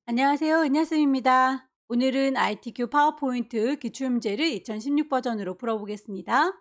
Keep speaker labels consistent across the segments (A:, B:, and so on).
A: 안녕하세요. 은하쌤입니다. 오늘은 ITQ 파워포인트 기출문제를 2016 버전으로 풀어보겠습니다.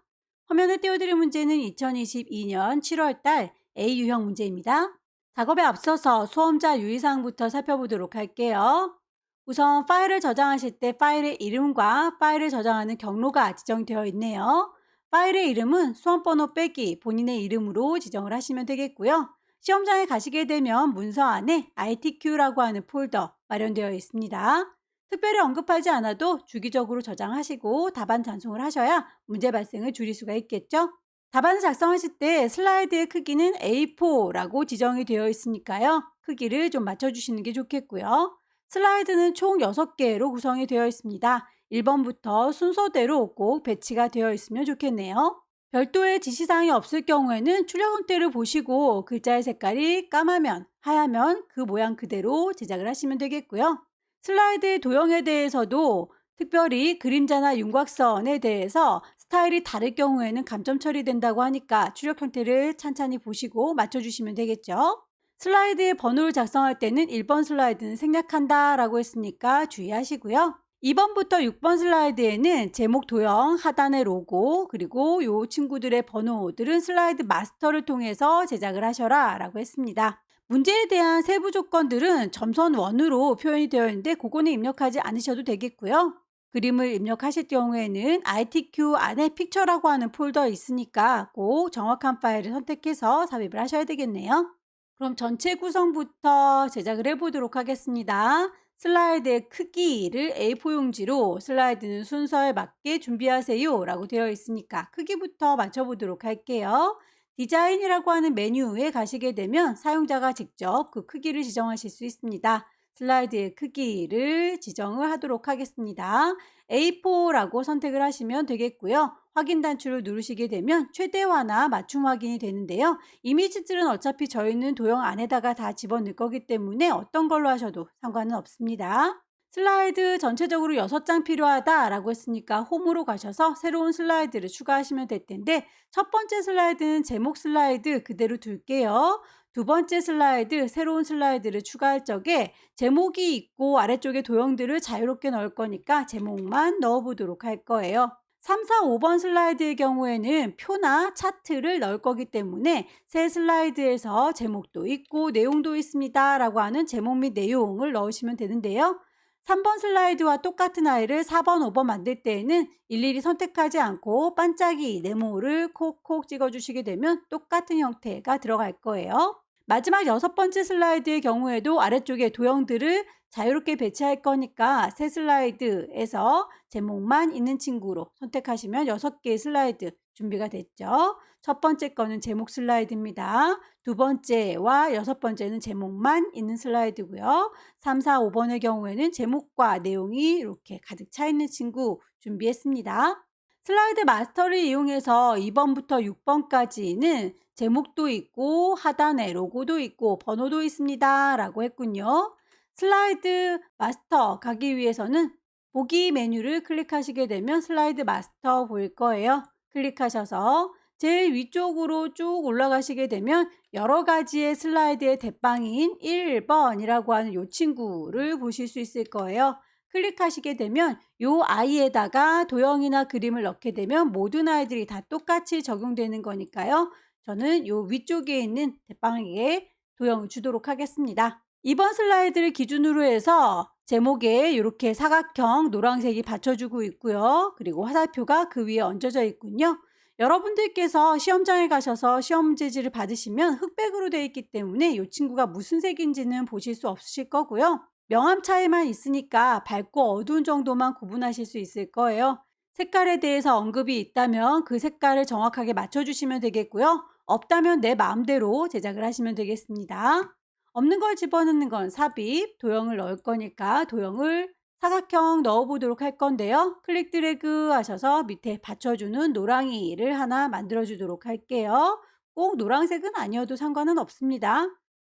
A: 화면에 띄워드릴 문제는 2022년 7월 달 A 유형 문제입니다. 작업에 앞서서 수험자 유의사항부터 살펴보도록 할게요. 우선 파일을 저장하실 때 파일의 이름과 파일을 저장하는 경로가 지정되어 있네요. 파일의 이름은 수험번호 빼기 본인의 이름으로 지정을 하시면 되겠고요. 시험장에 가시게 되면 문서 안에 ITQ라고 하는 폴더 마련되어 있습니다. 특별히 언급하지 않아도 주기적으로 저장하시고 답안 전송을 하셔야 문제 발생을 줄일 수가 있겠죠. 답안을 작성하실 때 슬라이드의 크기는 A4라고 지정이 되어 있으니까요. 크기를 좀 맞춰주시는 게 좋겠고요. 슬라이드는 총 6개로 구성이 되어 있습니다. 1번부터 순서대로 꼭 배치가 되어 있으면 좋겠네요. 별도의 지시사항이 없을 경우에는 출력 형태를 보시고 글자의 색깔이 까마면 하야면 그 모양 그대로 제작을 하시면 되겠고요. 슬라이드의 도형에 대해서도 특별히 그림자나 윤곽선에 대해서 스타일이 다를 경우에는 감점 처리된다고 하니까 출력 형태를 찬찬히 보시고 맞춰주시면 되겠죠. 슬라이드의 번호를 작성할 때는 1번 슬라이드는 생략한다 라고 했으니까 주의하시고요. 2번부터 6번 슬라이드에는 제목 도형, 하단의 로고, 그리고 요 친구들의 번호들은 슬라이드 마스터를 통해서 제작을 하셔라 라고 했습니다. 문제에 대한 세부 조건들은 점선 1으로 표현이 되어 있는데 그거는 입력하지 않으셔도 되겠고요. 그림을 입력하실 경우에는 ITQ 안에 픽처라고 하는 폴더 있으니까 꼭 정확한 파일을 선택해서 삽입을 하셔야 되겠네요. 그럼 전체 구성부터 제작을 해보도록 하겠습니다. 슬라이드의 크기를 A4 용지로 슬라이드는 순서에 맞게 준비하세요 라고 되어 있으니까 크기부터 맞춰보도록 할게요. 디자인이라고 하는 메뉴에 가시게 되면 사용자가 직접 그 크기를 지정하실 수 있습니다. 슬라이드의 크기를 지정을 하도록 하겠습니다. A4라고 선택을 하시면 되겠고요. 확인 단추를 누르시게 되면 최대화나 맞춤 확인이 되는데요. 이미지들은 어차피 저희는 도형 안에다가 다 집어넣을 거기 때문에 어떤 걸로 하셔도 상관은 없습니다. 슬라이드 전체적으로 6장 필요하다라고 했으니까 홈으로 가셔서 새로운 슬라이드를 추가하시면 될 텐데 첫 번째 슬라이드는 제목 슬라이드 그대로 둘게요. 두 번째 슬라이드, 새로운 슬라이드를 추가할 적에 제목이 있고 아래쪽에 도형들을 자유롭게 넣을 거니까 제목만 넣어보도록 할 거예요. 3, 4, 5번 슬라이드의 경우에는 표나 차트를 넣을 거기 때문에 새 슬라이드에서 제목도 있고 내용도 있습니다 라고 하는 제목 및 내용을 넣으시면 되는데요. 3번 슬라이드와 똑같은 아이를 4번, 5번 만들 때에는 일일이 선택하지 않고 반짝이 네모를 콕콕 찍어주시게 되면 똑같은 형태가 들어갈 거예요. 마지막 6번째 슬라이드의 경우에도 아래쪽에 도형들을 자유롭게 배치할 거니까 새 슬라이드에서 제목만 있는 친구로 선택하시면 6개의 슬라이드 준비가 됐죠. 첫 번째 거는 제목 슬라이드입니다. 두 번째와 6번째는 제목만 있는 슬라이드고요. 3, 4, 5번의 경우에는 제목과 내용이 이렇게 가득 차 있는 친구 준비했습니다. 슬라이드 마스터를 이용해서 2번부터 6번까지는 제목도 있고 하단에 로고도 있고 번호도 있습니다 라고 했군요. 슬라이드 마스터 가기 위해서는 보기 메뉴를 클릭하시게 되면 슬라이드 마스터 보일 거예요. 클릭하셔서 제일 위쪽으로 쭉 올라가시게 되면 여러 가지의 슬라이드의 대빵인 1번이라고 하는 이 친구를 보실 수 있을 거예요. 클릭하시게 되면 이 아이에다가 도형이나 그림을 넣게 되면 모든 아이들이 다 똑같이 적용되는 거니까요. 저는 이 위쪽에 있는 대빵에게 도형을 주도록 하겠습니다. 이번 슬라이드를 기준으로 해서 제목에 이렇게 사각형 노란색이 받쳐주고 있고요. 그리고 화살표가 그 위에 얹어져 있군요. 여러분들께서 시험장에 가셔서 시험 문제지를 받으시면 흑백으로 되어 있기 때문에 이 친구가 무슨 색인지는 보실 수 없으실 거고요. 명암 차이만 있으니까 밝고 어두운 정도만 구분하실 수 있을 거예요. 색깔에 대해서 언급이 있다면 그 색깔을 정확하게 맞춰주시면 되겠고요. 없다면 내 마음대로 제작을 하시면 되겠습니다. 없는 걸 집어넣는 건 삽입, 도형을 넣을 거니까 도형을 사각형 넣어보도록 할 건데요. 클릭 드래그 하셔서 밑에 받쳐주는 노랑이를 하나 만들어주도록 할게요. 꼭 노란색은 아니어도 상관은 없습니다.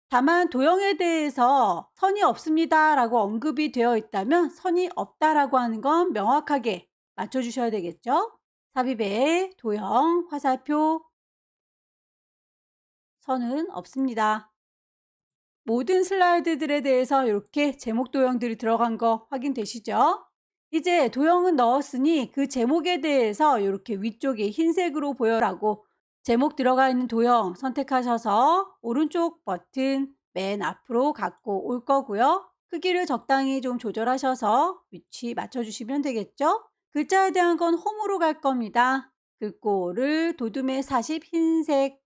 A: 다만 도형에 대해서 선이 없습니다 라고 언급이 되어 있다면 선이 없다라고 하는 건 명확하게 맞춰주셔야 되겠죠. 삽입에 도형, 화살표, 선은 없습니다. 모든 슬라이드들에 대해서 이렇게 제목 도형들이 들어간 거 확인되시죠? 이제 도형은 넣었으니 그 제목에 대해서 이렇게 위쪽에 흰색으로 보여라고 제목 들어가 있는 도형 선택하셔서 오른쪽 버튼 맨 앞으로 갖고 올 거고요. 크기를 적당히 좀 조절하셔서 위치 맞춰주시면 되겠죠? 글자에 대한 건 홈으로 갈 겁니다. 글꼴을 도둠의 40 흰색,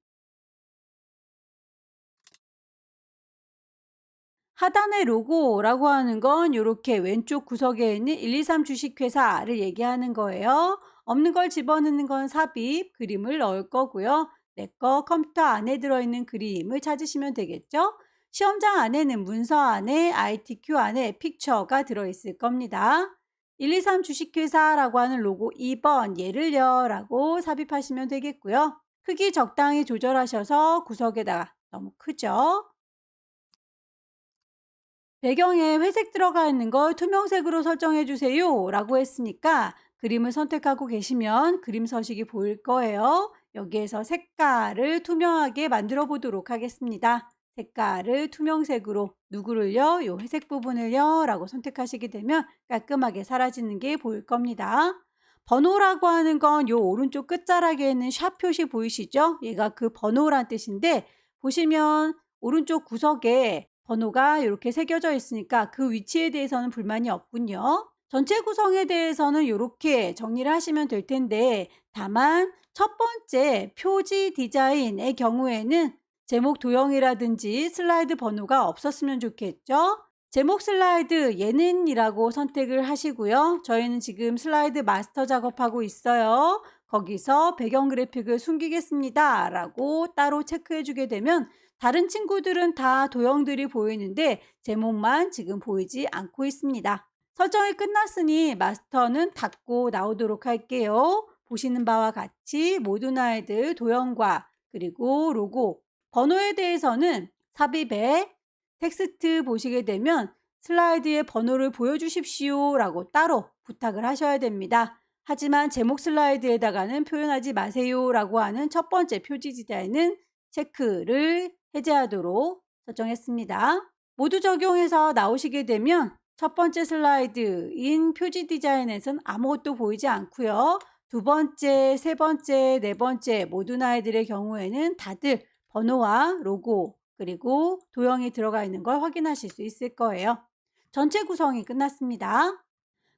A: 하단의 로고라고 하는 건 이렇게 왼쪽 구석에 있는 123 주식회사를 얘기하는 거예요. 없는 걸 집어넣는 건 삽입, 그림을 넣을 거고요. 내 거 컴퓨터 안에 들어있는 그림을 찾으시면 되겠죠? 시험장 안에는 문서 안에 ITQ 안에 픽처가 들어있을 겁니다. 123 주식회사라고 하는 로고 2번 얘를요 라고 삽입하시면 되겠고요. 크기 적당히 조절하셔서 구석에다가 너무 크죠? 배경에 회색 들어가 있는 걸 투명색으로 설정해 주세요 라고 했으니까 그림을 선택하고 계시면 그림 서식이 보일 거예요. 여기에서 색깔을 투명하게 만들어 보도록 하겠습니다. 색깔을 투명색으로 누구를요? 요 회색 부분을요? 라고 선택하시게 되면 깔끔하게 사라지는 게 보일 겁니다. 번호라고 하는 건 요 오른쪽 끝자락에 있는 샵 표시 보이시죠? 얘가 그 번호란 뜻인데 보시면 오른쪽 구석에 번호가 이렇게 새겨져 있으니까 그 위치에 대해서는 불만이 없군요. 전체 구성에 대해서는 이렇게 정리를 하시면 될 텐데 다만 첫 번째 표지 디자인의 경우에는 제목 도형이라든지 슬라이드 번호가 없었으면 좋겠죠. 제목 슬라이드 예는이라고 선택을 하시고요. 저희는 지금 슬라이드 마스터 작업하고 있어요. 거기서 배경 그래픽을 숨기겠습니다. 라고 따로 체크해 주게 되면 다른 친구들은 다 도형들이 보이는데 제목만 지금 보이지 않고 있습니다. 설정이 끝났으니 마스터는 닫고 나오도록 할게요. 보시는 바와 같이 모든 아이들 도형과 그리고 로고, 번호에 대해서는 삽입에 텍스트 보시게 되면 슬라이드에 번호를 보여주십시오 라고 따로 부탁을 하셔야 됩니다. 하지만 제목 슬라이드에다가는 표현하지 마세요 라고 하는 첫 번째 표지 디자인은 체크를 해제하도록 설정했습니다. 모두 적용해서 나오시게 되면 첫 번째 슬라이드인 표지 디자인에선 아무것도 보이지 않고요. 두 번째, 세 번째, 네 번째 모든 아이들의 경우에는 다들 번호와 로고 그리고 도형이 들어가 있는 걸 확인하실 수 있을 거예요. 전체 구성이 끝났습니다.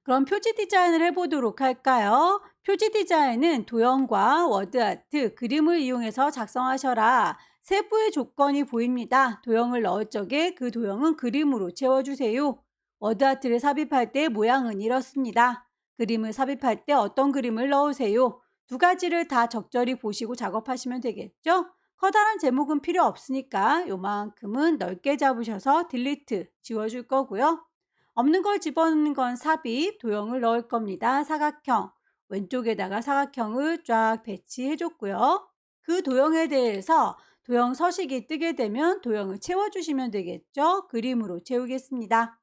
A: 그럼 표지 디자인을 해보도록 할까요? 표지 디자인은 도형과 워드아트, 그림을 이용해서 작성하셔라. 세부의 조건이 보입니다. 도형을 넣을 적에 그 도형은 그림으로 채워주세요. 워드아트를 삽입할 때 모양은 이렇습니다. 그림을 삽입할 때 어떤 그림을 넣으세요? 두 가지를 다 적절히 보시고 작업하시면 되겠죠? 커다란 제목은 필요 없으니까 요만큼은 넓게 잡으셔서 딜리트 지워줄 거고요. 없는 걸 집어넣는 건 삽입, 도형을 넣을 겁니다. 사각형, 왼쪽에다가 사각형을 쫙 배치해 줬고요. 그 도형에 대해서 도형 서식이 뜨게 되면 도형을 채워주시면 되겠죠. 그림으로 채우겠습니다.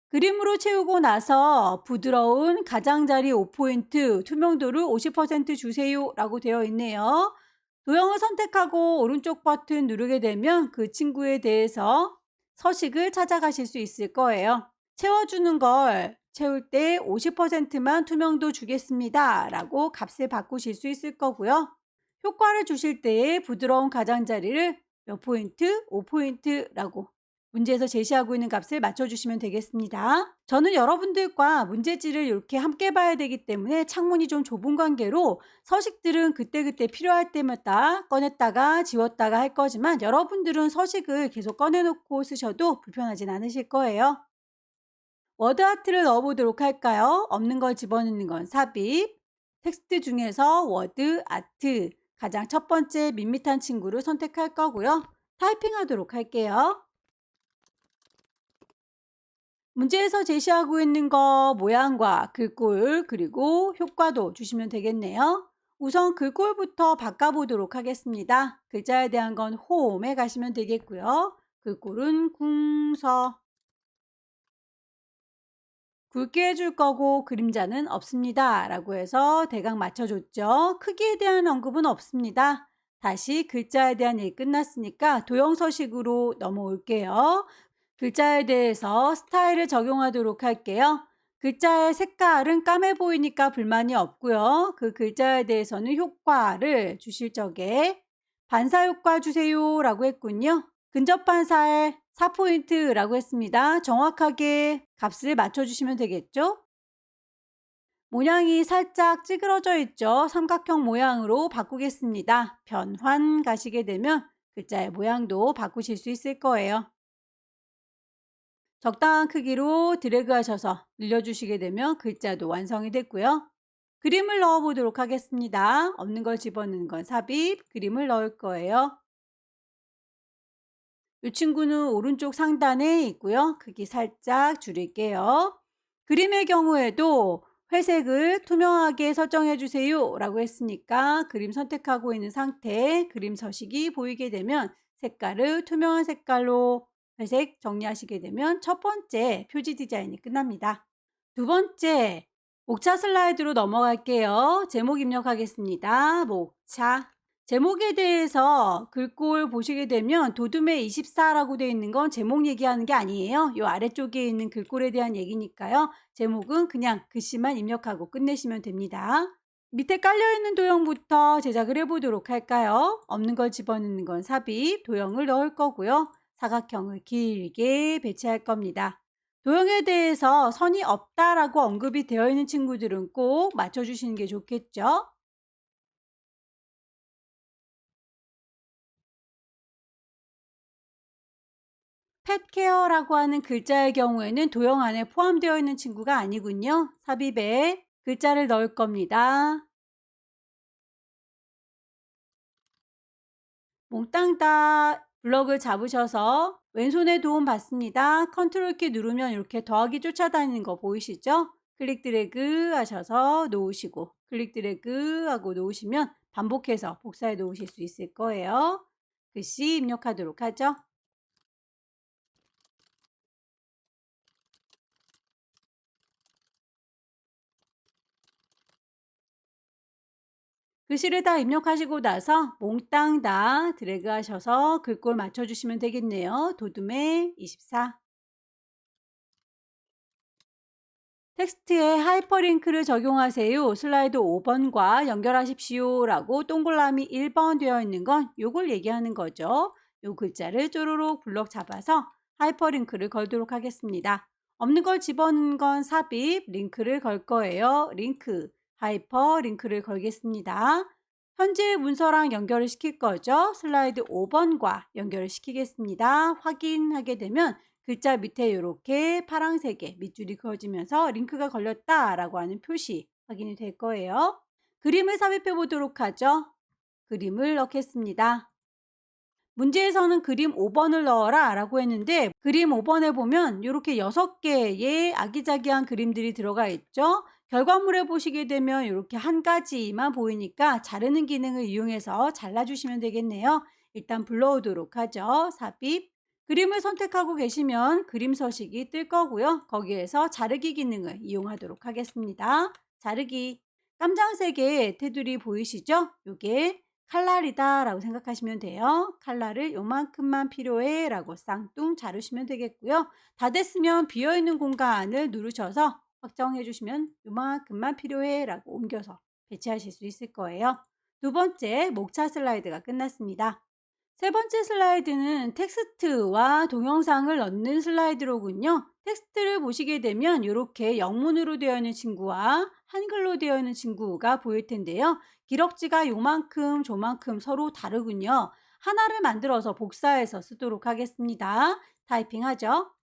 A: 그림으로 채우고 나서 부드러운 가장자리 5포인트, 투명도를 50% 주세요 라고 되어 있네요. 도형을 선택하고 오른쪽 버튼 누르게 되면 그 친구에 대해서 서식을 찾아가실 수 있을 거예요. 채워주는 걸 채울 때 50%만 투명도 주겠습니다 라고 값을 바꾸실 수 있을 거고요. 효과를 주실 때에 부드러운 가장자리를 몇 포인트? 5포인트라고 문제에서 제시하고 있는 값을 맞춰주시면 되겠습니다. 저는 여러분들과 문제지를 이렇게 함께 봐야 되기 때문에 창문이 좀 좁은 관계로 서식들은 그때그때 필요할 때마다 꺼냈다가 지웠다가 할 거지만 여러분들은 서식을 계속 꺼내놓고 쓰셔도 불편하진 않으실 거예요. 워드아트를 넣어보도록 할까요? 없는 걸 집어넣는 건 삽입. 텍스트 중에서 워드아트 가장 첫 번째 밋밋한 친구를 선택할 거고요. 타이핑하도록 할게요. 문제에서 제시하고 있는 거 모양과 글꼴 그리고 효과도 주시면 되겠네요. 우선 글꼴부터 바꿔보도록 하겠습니다. 글자에 대한 건 홈에 가시면 되겠고요. 글꼴은 궁서 굵게 해줄 거고 그림자는 없습니다 라고 해서 대강 맞춰줬죠. 크기에 대한 언급은 없습니다. 다시 글자에 대한 얘기 끝났으니까 도형 서식으로 넘어올게요. 글자에 대해서 스타일을 적용하도록 할게요. 글자의 색깔은 까매 보이니까 불만이 없고요. 그 글자에 대해서는 효과를 주실 적에 반사 효과 주세요 라고 했군요. 근접 반사에 4포인트라고 했습니다. 정확하게 값을 맞춰주시면 되겠죠? 모양이 살짝 찌그러져 있죠? 삼각형 모양으로 바꾸겠습니다. 변환 가시게 되면 글자의 모양도 바꾸실 수 있을 거예요. 적당한 크기로 드래그 하셔서 늘려주시게 되면 글자도 완성이 됐고요. 그림을 넣어 보도록 하겠습니다. 없는 걸 집어넣는 건 삽입, 그림을 넣을 거예요. 이 친구는 오른쪽 상단에 있고요. 크기 살짝 줄일게요. 그림의 경우에도 회색을 투명하게 설정해 주세요 라고 했으니까 그림 선택하고 있는 상태에 그림 서식이 보이게 되면 색깔을 투명한 색깔로 회색 정리하시게 되면 첫 번째 표지 디자인이 끝납니다. 두 번째, 목차 슬라이드로 넘어갈게요. 제목 입력하겠습니다. 목차. 제목에 대해서 글꼴 보시게 되면 도둠에 24라고 되어 있는 건 제목 얘기하는 게 아니에요. 요 아래쪽에 있는 글꼴에 대한 얘기니까요. 제목은 그냥 글씨만 입력하고 끝내시면 됩니다. 밑에 깔려있는 도형부터 제작을 해보도록 할까요? 없는 걸 집어넣는 건 삽입, 도형을 넣을 거고요. 사각형을 길게 배치할 겁니다. 도형에 대해서 선이 없다라고 언급이 되어 있는 친구들은 꼭 맞춰주시는 게 좋겠죠? 펫케어라고 하는 글자의 경우에는 도형 안에 포함되어 있는 친구가 아니군요. 삽입에 글자를 넣을 겁니다. 몽땅 다 블럭을 잡으셔서 왼손에 도움 받습니다. 컨트롤 키 누르면 이렇게 더하기 쫓아다니는 거 보이시죠? 클릭 드래그 하셔서 놓으시고 클릭 드래그 하고 놓으시면 반복해서 복사해 놓으실 수 있을 거예요. 글씨 입력하도록 하죠. 글씨를 다 입력하시고 나서 몽땅 다 드래그 하셔서 글꼴 맞춰주시면 되겠네요. 도둠에 24. 텍스트에 하이퍼링크를 적용하세요. 슬라이드 5번과 연결하십시오 라고 동그라미 1번 되어 있는 건 요걸 얘기하는 거죠. 요 글자를 쪼르륵 블럭 잡아서 하이퍼링크를 걸도록 하겠습니다. 없는 걸 집어넣은 건 삽입, 링크를 걸 거예요. 링크, 하이퍼링크를 걸겠습니다. 현재 문서랑 연결을 시킬 거죠. 슬라이드 5번과 연결을 시키겠습니다. 확인하게 되면 글자 밑에 이렇게 파란색의 밑줄이 그어지면서 링크가 걸렸다라고 하는 표시 확인이 될 거예요. 그림을 삽입해 보도록 하죠. 그림을 넣겠습니다. 문제에서는 그림 5번을 넣어라 라고 했는데 그림 5번에 보면 이렇게 6개의 아기자기한 그림들이 들어가 있죠. 결과물에 보시게 되면 이렇게 한 가지만 보이니까 자르는 기능을 이용해서 잘라주시면 되겠네요. 일단 불러오도록 하죠. 삽입. 그림을 선택하고 계시면 그림 서식이 뜰 거고요. 거기에서 자르기 기능을 이용하도록 하겠습니다. 자르기. 깜장색의 테두리 보이시죠? 이게 칼날이다 라고 생각하시면 돼요. 칼날을 요만큼만 필요해 라고 쌍뚱 자르시면 되겠고요. 다 됐으면 비어있는 공간을 누르셔서 확정해 주시면 요만큼만 필요해 라고 옮겨서 배치하실 수 있을 거예요. 두 번째 목차 슬라이드가 끝났습니다. 세 번째 슬라이드는 텍스트와 동영상을 넣는 슬라이드로군요. 텍스트를 보시게 되면 이렇게 영문으로 되어 있는 친구와 한글로 되어 있는 친구가 보일 텐데요. 기럭지가 요만큼 조만큼 서로 다르군요. 하나를 만들어서 복사해서 쓰도록 하겠습니다. 타이핑하죠.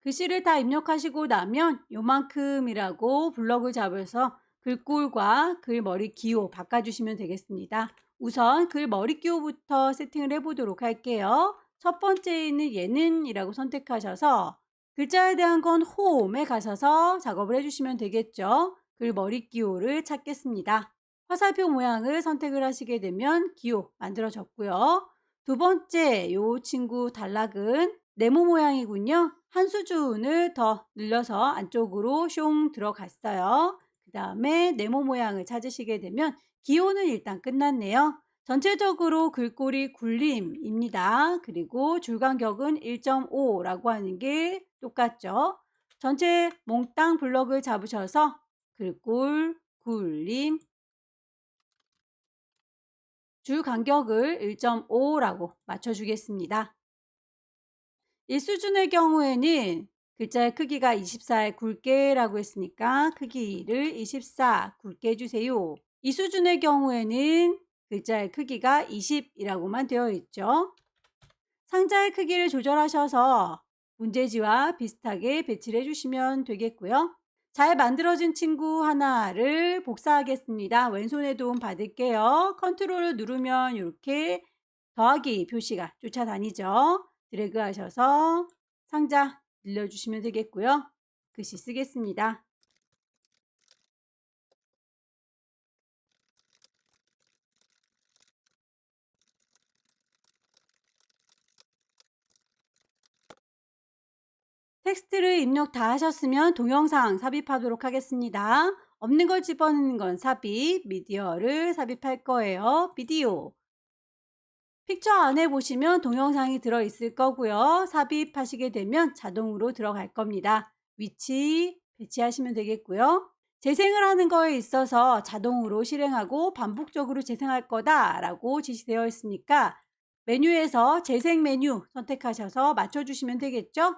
A: 글씨를 다 입력하시고 나면 요만큼이라고 블럭을 잡아서 글꼴과 글머리 기호 바꿔주시면 되겠습니다. 우선 글머리 기호부터 세팅을 해보도록 할게요. 첫 번째는 얘는 이라고 선택하셔서 글자에 대한 건 홈에 가셔서 작업을 해주시면 되겠죠. 글머리 기호를 찾겠습니다. 화살표 모양을 선택을 하시게 되면 기호 만들어졌고요. 두 번째 요 친구 단락은 네모 모양이군요. 한 수준을 더 늘려서 안쪽으로 숑 들어갔어요. 그 다음에 네모 모양을 찾으시게 되면 기호는 일단 끝났네요. 전체적으로 글꼴이 굴림입니다. 그리고 줄 간격은 1.5라고 하는 게 똑같죠. 전체 몽땅 블럭을 잡으셔서 글꼴 굴림 줄 간격을 1.5라고 맞춰주겠습니다. 1수준의 경우에는 글자의 크기가 24의 굵게라고 했으니까 크기를 24 굵게 해주세요. 2수준의 경우에는 글자의 크기가 20이라고만 되어 있죠. 상자의 크기를 조절하셔서 문제지와 비슷하게 배치를 해주시면 되겠고요. 잘 만들어진 친구 하나를 복사하겠습니다. 왼손에 도움 받을게요. 컨트롤을 누르면 이렇게 더하기 표시가 쫓아다니죠. 드래그 하셔서 상자 늘려주시면 되겠고요. 글씨 쓰겠습니다. 텍스트를 입력 다 하셨으면 동영상 삽입하도록 하겠습니다. 없는 걸 집어넣는 건 삽입, 미디어를 삽입할 거예요. 비디오. 픽처 안에 보시면 동영상이 들어있을 거고요. 삽입하시게 되면 자동으로 들어갈 겁니다. 위치 배치하시면 되겠고요. 재생을 하는 거에 있어서 자동으로 실행하고 반복적으로 재생할 거다라고 지시되어 있으니까 메뉴에서 재생 메뉴 선택하셔서 맞춰주시면 되겠죠?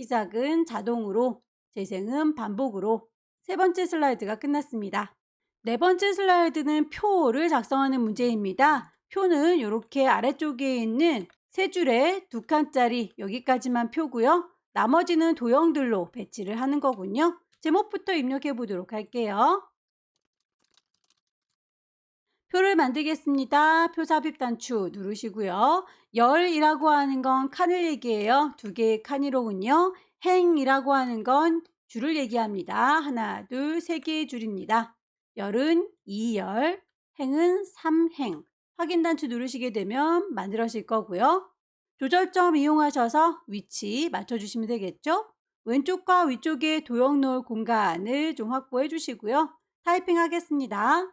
A: 시작은 자동으로, 재생은 반복으로. 세 번째 슬라이드가 끝났습니다. 네 번째 슬라이드는 표를 작성하는 문제입니다. 표는 이렇게 아래쪽에 있는 세 줄에 두 칸짜리 여기까지만 표고요. 나머지는 도형들로 배치를 하는 거군요. 제목부터 입력해 보도록 할게요. 표를 만들겠습니다. 표 삽입 단추 누르시고요. 열이라고 하는 건 칸을 얘기해요. 두 개의 칸이로군요. 행이라고 하는 건 줄을 얘기합니다. 하나, 둘, 세 개의 줄입니다. 열은 2열, 행은 3행. 확인 단추 누르시게 되면 만들어질 거고요. 조절점 이용하셔서 위치 맞춰주시면 되겠죠? 왼쪽과 위쪽에 도형 놓을 공간을 좀 확보해 주시고요. 타이핑 하겠습니다.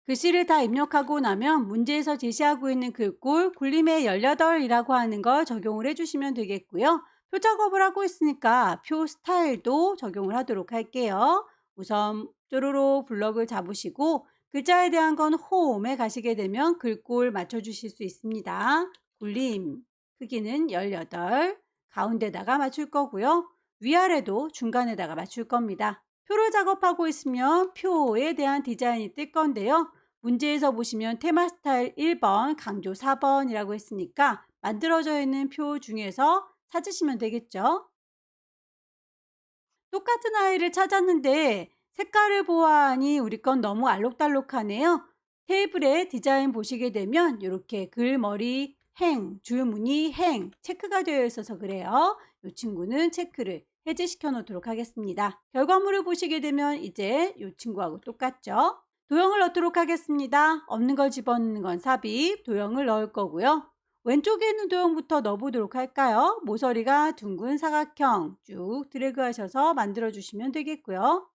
A: 글씨를 다 입력하고 나면 문제에서 제시하고 있는 글꼴 굴림의 18이라고 하는 걸 적용을 해주시면 되겠고요. 표 작업을 하고 있으니까 표 스타일도 적용을 하도록 할게요. 우선 쪼로로 블럭을 잡으시고 글자에 대한 건 홈에 가시게 되면 글꼴 맞춰주실 수 있습니다. 굴림 크기는 18 가운데다가 맞출 거고요. 위아래도 중간에다가 맞출 겁니다. 표를 작업하고 있으면 표에 대한 디자인이 뜰 건데요. 문제에서 보시면 테마 스타일 1번, 강조 4번이라고 했으니까 만들어져 있는 표 중에서 찾으시면 되겠죠. 똑같은 아이를 찾았는데 색깔을 보아하니 우리 건 너무 알록달록하네요. 테이블에 디자인 보시게 되면 이렇게 글머리 행, 줄무늬 행 체크가 되어 있어서 그래요. 이 친구는 체크를 해제시켜 놓도록 하겠습니다. 결과물을 보시게 되면 이제 이 친구하고 똑같죠. 도형을 넣도록 하겠습니다. 없는 걸 집어넣는 건 삽입, 도형을 넣을 거고요. 왼쪽에 있는 도형부터 넣어보도록 할까요? 모서리가 둥근 사각형 쭉 드래그 하셔서 만들어 주시면 되겠고요.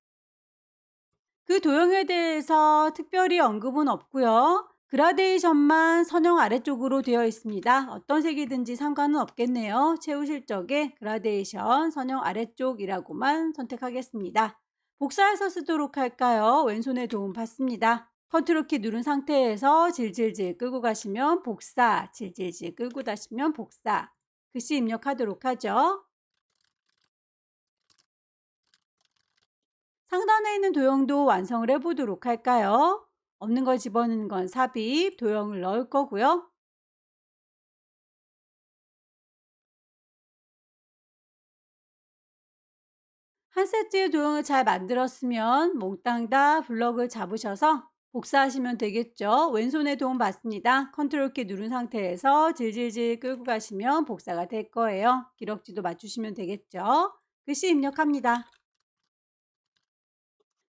A: 그 도형에 대해서 특별히 언급은 없고요. 그라데이션만 선형 아래쪽으로 되어 있습니다. 어떤 색이든지 상관은 없겠네요. 채우실 적에 그라데이션 선형 아래쪽이라고만 선택하겠습니다. 복사해서 쓰도록 할까요? 왼손에 도움 받습니다. 컨트롤 키 누른 상태에서 질질질 끌고 가시면 복사, 질질질 끌고 가시면 복사. 글씨 입력하도록 하죠. 상단에 있는 도형도 완성을 해보도록 할까요? 없는 걸 집어넣는 건 삽입, 도형을 넣을 거고요. 한 세트의 도형을 잘 만들었으면 몽땅 다 블럭을 잡으셔서 복사하시면 되겠죠. 왼손에 도움 받습니다. 컨트롤 키 누른 상태에서 질질질 끌고 가시면 복사가 될 거예요. 기럭지도 맞추시면 되겠죠. 글씨 입력합니다.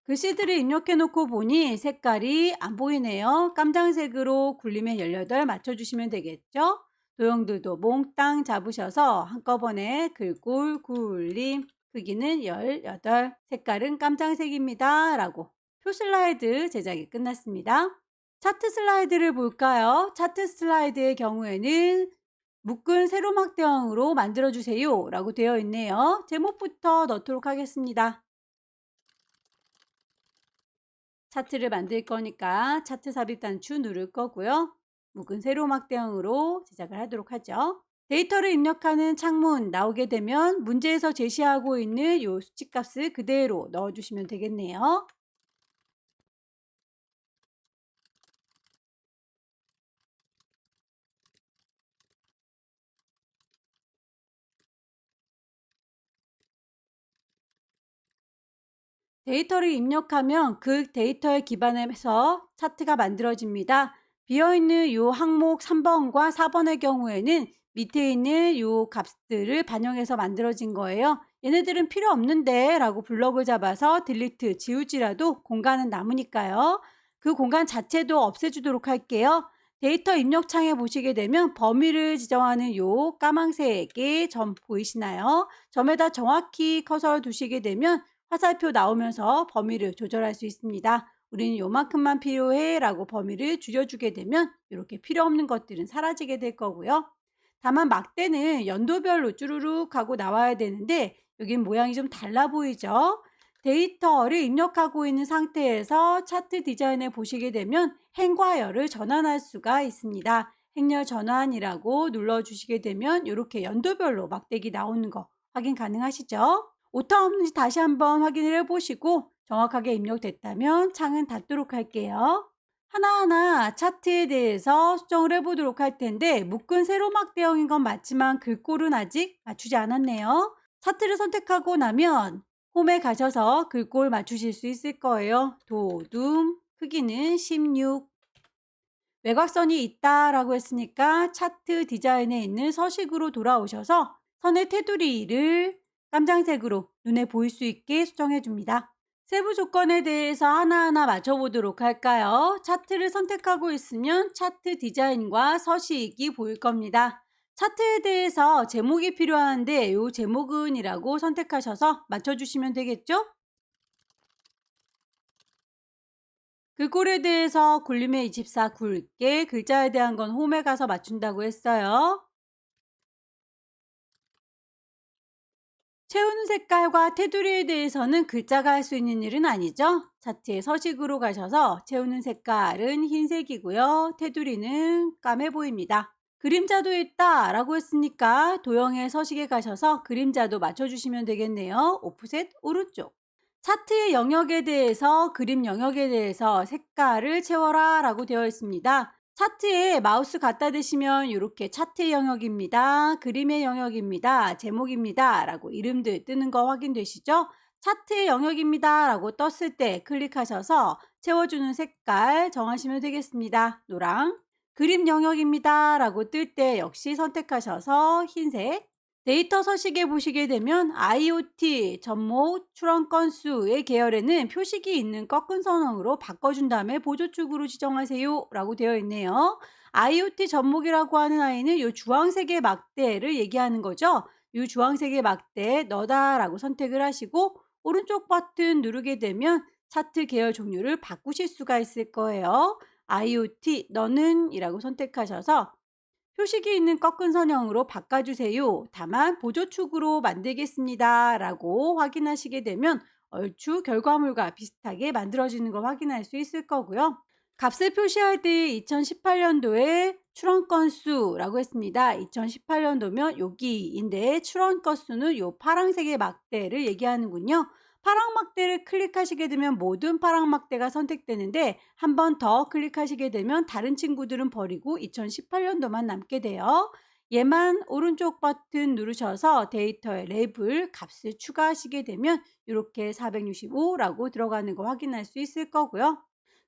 A: 글씨들을 입력해 놓고 보니 색깔이 안 보이네요. 깜장색으로 굴림에 18 맞춰주시면 되겠죠. 도형들도 몽땅 잡으셔서 한꺼번에 글꼴 굴림 크기는 18 색깔은 깜장색입니다 라고 표 슬라이드 제작이 끝났습니다. 차트 슬라이드를 볼까요? 차트 슬라이드의 경우에는 묶은 세로막대형으로 만들어주세요 라고 되어 있네요. 제목부터 넣도록 하겠습니다. 차트를 만들 거니까 차트 삽입 단추 누를 거고요. 묶은 세로막대형으로 제작을 하도록 하죠. 데이터를 입력하는 창문 나오게 되면 문제에서 제시하고 있는 이 수치값을 그대로 넣어주시면 되겠네요. 데이터를 입력하면 그 데이터에 기반해서 차트가 만들어집니다. 비어있는 이 항목 3번과 4번의 경우에는 밑에 있는 이 값들을 반영해서 만들어진 거예요. 얘네들은 필요 없는데 라고 블럭을 잡아서 딜리트 지울지라도 공간은 남으니까요. 그 공간 자체도 없애주도록 할게요. 데이터 입력창에 보시게 되면 범위를 지정하는 요 까망색의 점 보이시나요? 점에다 정확히 커서를 두시게 되면 화살표 나오면서 범위를 조절할 수 있습니다. 우리는 요만큼만 필요해 라고 범위를 줄여주게 되면 이렇게 필요 없는 것들은 사라지게 될 거고요. 다만 막대는 연도별로 쭈루룩 하고 나와야 되는데 여긴 모양이 좀 달라 보이죠? 데이터를 입력하고 있는 상태에서 차트 디자인에 보시게 되면 행과 열을 전환할 수가 있습니다. 행렬 전환이라고 눌러주시게 되면 이렇게 연도별로 막대기 나오는 거 확인 가능하시죠? 오타 없는지 다시 한번 확인을 해보시고 정확하게 입력됐다면 창은 닫도록 할게요. 하나하나 차트에 대해서 수정을 해보도록 할 텐데 묶은 세로막대형인 건 맞지만 글꼴은 아직 맞추지 않았네요. 차트를 선택하고 나면 홈에 가셔서 글꼴 맞추실 수 있을 거예요. 도둠 크기는 16 외곽선이 있다라고 했으니까 차트 디자인에 있는 서식으로 돌아오셔서 선의 테두리를 깜장색으로 눈에 보일 수 있게 수정해 줍니다. 세부 조건에 대해서 하나하나 맞춰보도록 할까요? 차트를 선택하고 있으면 차트 디자인과 서식이 보일 겁니다. 차트에 대해서 제목이 필요한데 이 제목은 이라고 선택하셔서 맞춰주시면 되겠죠? 글꼴에 대해서 굴림의 24 굵게, 글자에 대한 건 홈에 가서 맞춘다고 했어요. 채우는 색깔과 테두리에 대해서는 글자가 할 수 있는 일은 아니죠. 차트의 서식으로 가셔서 채우는 색깔은 흰색이고요. 테두리는 까매 보입니다. 그림자도 있다 라고 했으니까 도형의 서식에 가셔서 그림자도 맞춰주시면 되겠네요. 오프셋 오른쪽. 차트의 영역에 대해서 그림 영역에 대해서 색깔을 채워라 라고 되어 있습니다. 차트에 마우스 갖다 대시면 이렇게 차트의 영역입니다. 그림의 영역입니다. 제목입니다. 라고 이름들 뜨는 거 확인되시죠? 차트의 영역입니다. 라고 떴을 때 클릭하셔서 채워주는 색깔 정하시면 되겠습니다. 노랑. 그림 영역입니다. 라고 뜰 때 역시 선택하셔서 흰색. 데이터 서식에 보시게 되면 IoT, 접목, 출원 건수의 계열에는 표식이 있는 꺾은 선형으로 바꿔준 다음에 보조축으로 지정하세요 라고 되어 있네요. IoT 접목이라고 하는 아이는 이 주황색의 막대를 얘기하는 거죠. 이 주황색의 막대 너다 라고 선택을 하시고 오른쪽 버튼 누르게 되면 차트 계열 종류를 바꾸실 수가 있을 거예요. IoT 너는 이라고 선택하셔서 표식이 있는 꺾은 선형으로 바꿔주세요. 다만 보조축으로 만들겠습니다. 라고 확인하시게 되면 얼추 결과물과 비슷하게 만들어지는 걸 확인할 수 있을 거고요. 값을 표시할 때 2018년도에 출원 건수라고 했습니다. 2018년도면 여기인데 출원 건수는 이 파란색의 막대를 얘기하는군요. 파랑 막대를 클릭하시게 되면 모든 파랑 막대가 선택되는데 한 번 더 클릭하시게 되면 다른 친구들은 버리고 2018년도만 남게 돼요. 얘만 오른쪽 버튼 누르셔서 데이터의 레벨 값을 추가하시게 되면 이렇게 465라고 들어가는 거 확인할 수 있을 거고요.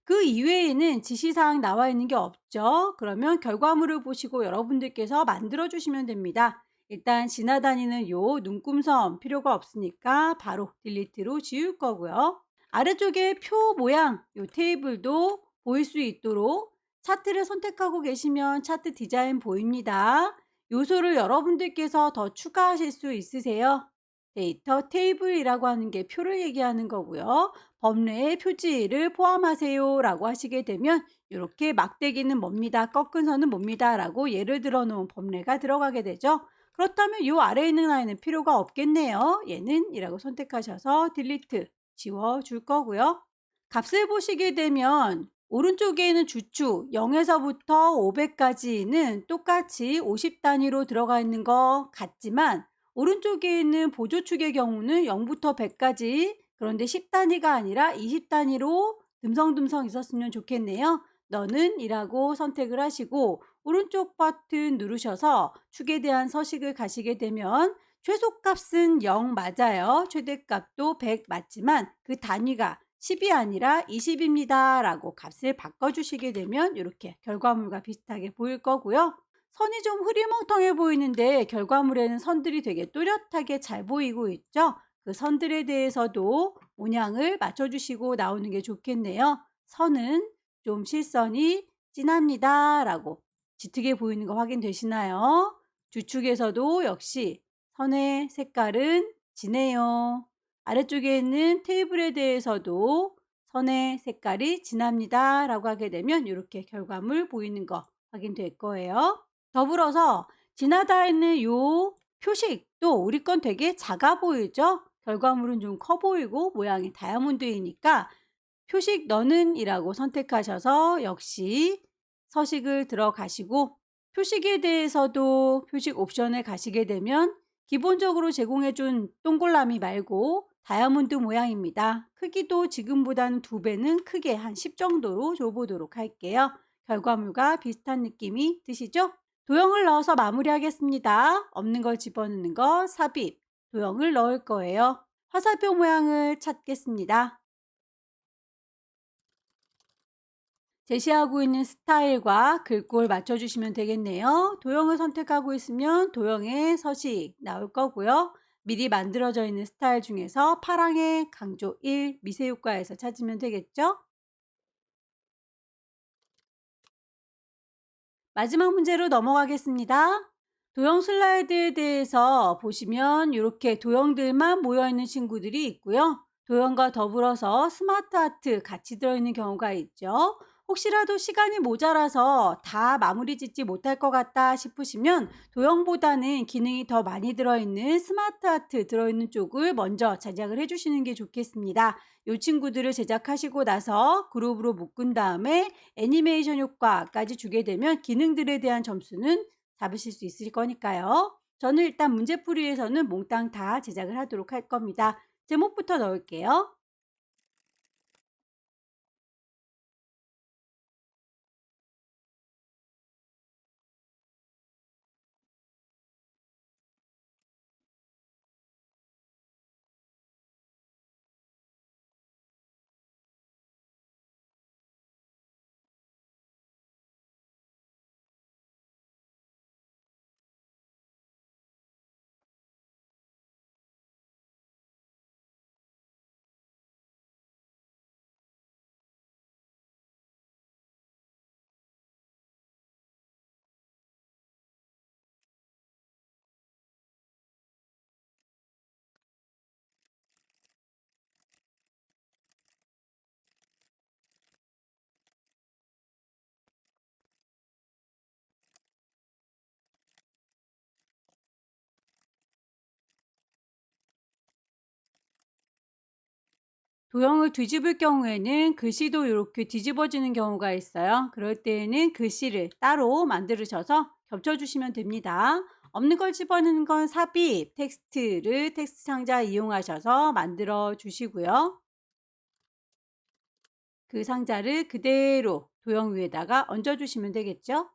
A: 그 이외에는 지시사항 나와 있는 게 없죠. 그러면 결과물을 보시고 여러분들께서 만들어 주시면 됩니다. 일단 지나다니는 요 눈금섬 필요가 없으니까 바로 딜리트로 지울 거고요. 아래쪽에 표 모양 요 테이블도 보일 수 있도록 차트를 선택하고 계시면 차트 디자인 보입니다. 요소를 여러분들께서 더 추가하실 수 있으세요. 데이터 테이블이라고 하는 게 표를 얘기하는 거고요. 범례의 표지를 포함하세요 라고 하시게 되면 이렇게 막대기는 뭡니다. 꺾은 선은 뭡니다. 라고 예를 들어 놓은 범례가 들어가게 되죠. 그렇다면 이 아래에 있는 아이는 필요가 없겠네요. 얘는 이라고 선택하셔서 딜리트 지워줄 거고요. 값을 보시게 되면 오른쪽에 있는 주축 0에서부터 500까지는 똑같이 50 단위로 들어가 있는 것 같지만 오른쪽에 있는 보조축의 경우는 0부터 100까지 그런데 10 단위가 아니라 20 단위로 듬성듬성 있었으면 좋겠네요. 너는 이라고 선택을 하시고 오른쪽 버튼 누르셔서 축에 대한 서식을 가시게 되면 최소값은 0 맞아요. 최대값도 100 맞지만 그 단위가 10이 아니라 20입니다. 라고 값을 바꿔주시게 되면 이렇게 결과물과 비슷하게 보일 거고요. 선이 좀 흐리멍텅해 보이는데 결과물에는 선들이 되게 뚜렷하게 잘 보이고 있죠. 그 선들에 대해서도 모양을 맞춰주시고 나오는 게 좋겠네요. 선은 좀 실선이 진합니다. 라고 짙게 보이는 거 확인되시나요? 주축에서도 역시 선의 색깔은 진해요. 아래쪽에 있는 테이블에 대해서도 선의 색깔이 진합니다. 라고 하게 되면 이렇게 결과물 보이는 거 확인될 거예요. 더불어서 지나다 있는 요 표식도 우리 건 되게 작아 보이죠? 결과물은 좀 커 보이고 모양이 다이아몬드이니까 표식 너는 이라고 선택하셔서 역시 서식을 들어가시고 표식에 대해서도 표식 옵션에 가시게 되면 기본적으로 제공해 준 동글라미 말고 다이아몬드 모양입니다. 크기도 지금보다는 2배는 크게 한 10 정도로 줘보도록 할게요. 결과물과 비슷한 느낌이 드시죠? 도형을 넣어서 마무리하겠습니다. 없는 걸 집어넣는 거 삽입, 도형을 넣을 거예요. 화살표 모양을 찾겠습니다. 제시하고 있는 스타일과 글꼴 맞춰주시면 되겠네요. 도형을 선택하고 있으면 도형의 서식 나올 거고요. 미리 만들어져 있는 스타일 중에서 파랑의 강조 1 미세 효과에서 찾으면 되겠죠? 마지막 문제로 넘어가겠습니다. 도형 슬라이드에 대해서 보시면 이렇게 도형들만 모여있는 친구들이 있고요. 도형과 더불어서 스마트 아트 같이 들어있는 경우가 있죠. 혹시라도 시간이 모자라서 다 마무리 짓지 못할 것 같다 싶으시면 도형보다는 기능이 더 많이 들어있는 스마트 아트 들어있는 쪽을 먼저 제작을 해주시는 게 좋겠습니다. 이 친구들을 제작하시고 나서 그룹으로 묶은 다음에 애니메이션 효과까지 주게 되면 기능들에 대한 점수는 잡으실 수 있을 거니까요. 저는 일단 문제풀이에서는 몽땅 다 제작을 하도록 할 겁니다. 제목부터 넣을게요. 도형을 뒤집을 경우에는 글씨도 이렇게 뒤집어지는 경우가 있어요. 그럴 때에는 글씨를 따로 만들으셔서 겹쳐주시면 됩니다. 없는 걸 집어넣는 건 삽입, 텍스트를 텍스트 상자 이용하셔서 만들어 주시고요. 그 상자를 그대로 도형 위에다가 얹어주시면 되겠죠.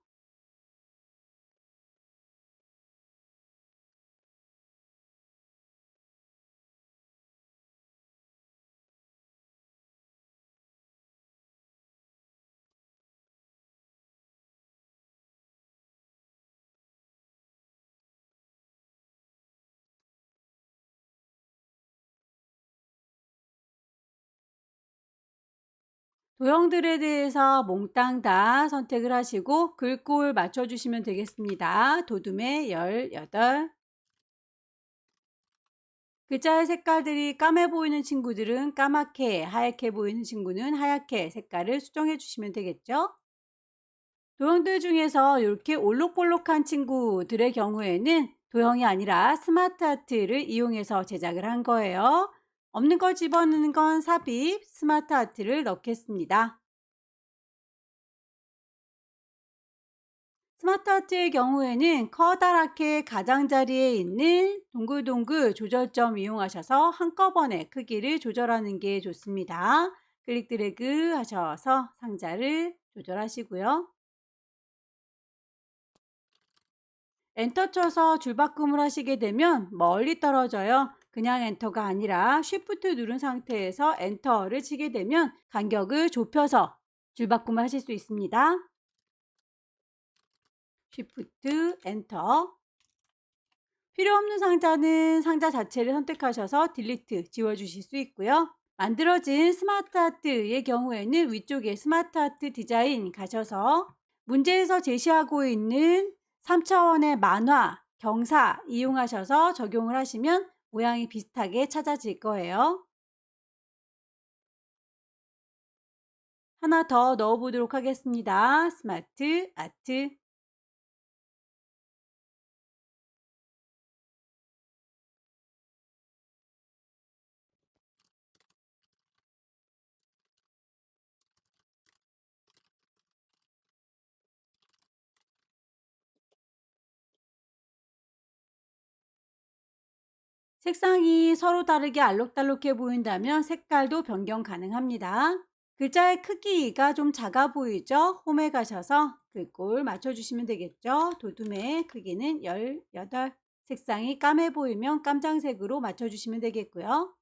A: 도형들에 대해서 몽땅 다 선택을 하시고 글꼴 맞춰주시면 되겠습니다. 도둠의 18. 글자의 색깔들이 까매 보이는 친구들은 까맣게, 하얗게 보이는 친구는 하얗게 색깔을 수정해 주시면 되겠죠. 도형들 중에서 이렇게 올록볼록한 친구들의 경우에는 도형이 아니라 스마트 아트를 이용해서 제작을 한 거예요. 없는 걸 집어넣는 건 삽입, 스마트 아트를 넣겠습니다. 스마트 아트의 경우에는 커다랗게 가장자리에 있는 동글동글 조절점 이용하셔서 한꺼번에 크기를 조절하는 게 좋습니다. 클릭 드래그 하셔서 상자를 조절하시고요. 엔터 쳐서 줄바꿈을 하시게 되면 멀리 떨어져요. 그냥 엔터가 아니라 쉬프트 누른 상태에서 엔터를 치게 되면 간격을 좁혀서 줄바꿈을 하실 수 있습니다. 쉬프트 엔터. 필요 없는 상자는 상자 자체를 선택하셔서 딜리트 지워주실 수 있고요. 만들어진 스마트 아트의 경우에는 위쪽에 스마트 아트 디자인 가셔서 문제에서 제시하고 있는 3차원의 만화, 경사 이용하셔서 적용을 하시면 모양이 비슷하게 찾아질 거예요. 하나 더 넣어보도록 하겠습니다. 스마트 아트. 색상이 서로 다르게 알록달록해 보인다면 색깔도 변경 가능합니다. 글자의 크기가 좀 작아 보이죠? 홈에 가셔서 글꼴 맞춰주시면 되겠죠? 도둠의 크기는 18. 색상이 까매 보이면 깜장색으로 맞춰주시면 되겠고요.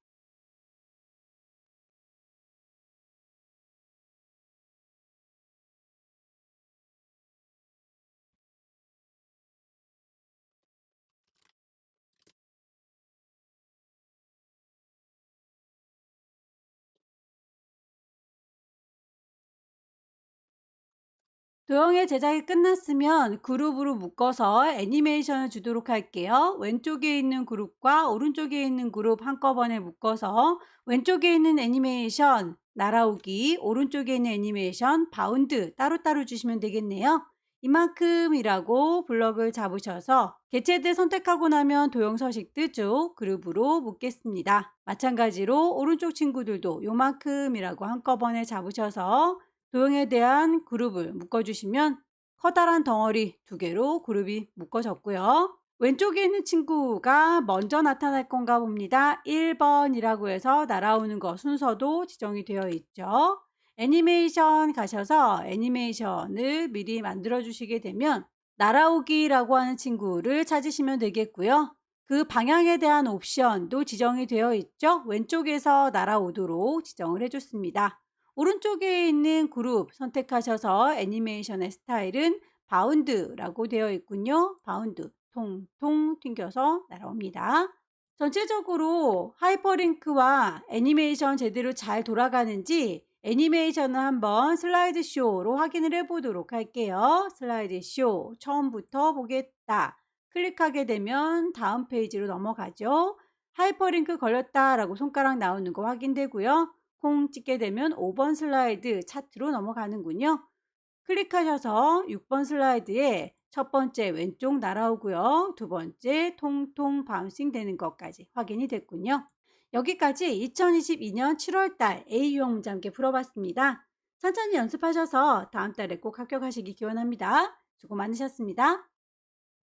A: 도형의 제작이 끝났으면 그룹으로 묶어서 애니메이션을 주도록 할게요. 왼쪽에 있는 그룹과 오른쪽에 있는 그룹 한꺼번에 묶어서 왼쪽에 있는 애니메이션 날아오기, 오른쪽에 있는 애니메이션 바운드 따로따로 주시면 되겠네요. 이만큼이라고 블럭을 잡으셔서 개체들 선택하고 나면 도형 서식 뜨죠. 그룹으로 묶겠습니다. 마찬가지로 오른쪽 친구들도 요만큼이라고 한꺼번에 잡으셔서 도형에 대한 그룹을 묶어주시면 커다란 덩어리 2개로 그룹이 묶어졌고요. 왼쪽에 있는 친구가 먼저 나타날 건가 봅니다. 1번이라고 해서 날아오는 거 순서도 지정이 되어 있죠. 애니메이션 가셔서 애니메이션을 미리 만들어 주시게 되면 날아오기라고 하는 친구를 찾으시면 되겠고요. 그 방향에 대한 옵션도 지정이 되어 있죠. 왼쪽에서 날아오도록 지정을 해줬습니다. 오른쪽에 있는 그룹 선택하셔서 애니메이션의 스타일은 바운드라고 되어 있군요. 바운드 통통 튕겨서 날아옵니다. 전체적으로 하이퍼링크와 애니메이션 제대로 잘 돌아가는지 애니메이션을 한번 슬라이드 쇼로 확인을 해보도록 할게요. 슬라이드 쇼 처음부터 보겠다. 클릭하게 되면 다음 페이지로 넘어가죠. 하이퍼링크 걸렸다라고 손가락 나오는 거 확인되고요. 콩 찍게 되면 5번 슬라이드 차트로 넘어가는군요. 클릭하셔서 6번 슬라이드에 첫 번째 왼쪽 날아오고요. 두 번째 통통 바운싱 되는 것까지 확인이 됐군요. 여기까지 2022년 7월달 A 유형 문제 함께 풀어봤습니다. 천천히 연습하셔서 다음 달에 꼭 합격하시기 기원합니다. 수고 많으셨습니다.